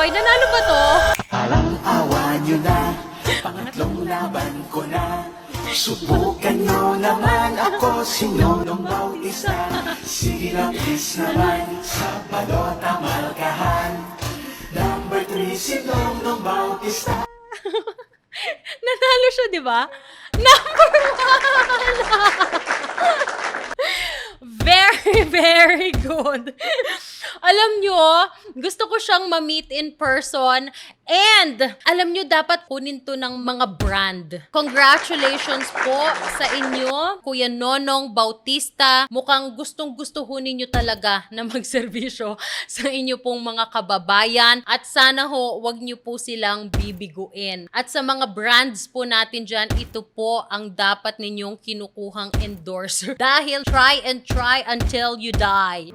Boy, nanalo ba to? Parang awa nyo na, pangatlong laban ko na. Subukan nyo naman ako, si Nonong Bautista. Sige na please naman, sa balota markahan. Number 3 si Nonong Bautista. Nanalo siya, di ba? Number 1! Very, very good. Alam nyo, gusto ko siyang ma-meet in person and alam nyo, dapat kunin to ng mga brand. Congratulations po sa inyo, Kuya Nonong Bautista. Mukhang gustong-gusto ho ninyo talaga na magserbisyo sa inyo pong mga kababayan at sana ho, wag nyo po silang bibiguin. At sa mga brands po natin dyan, ito po ang dapat ninyong kinukuhang endorser dahil try and try until you die.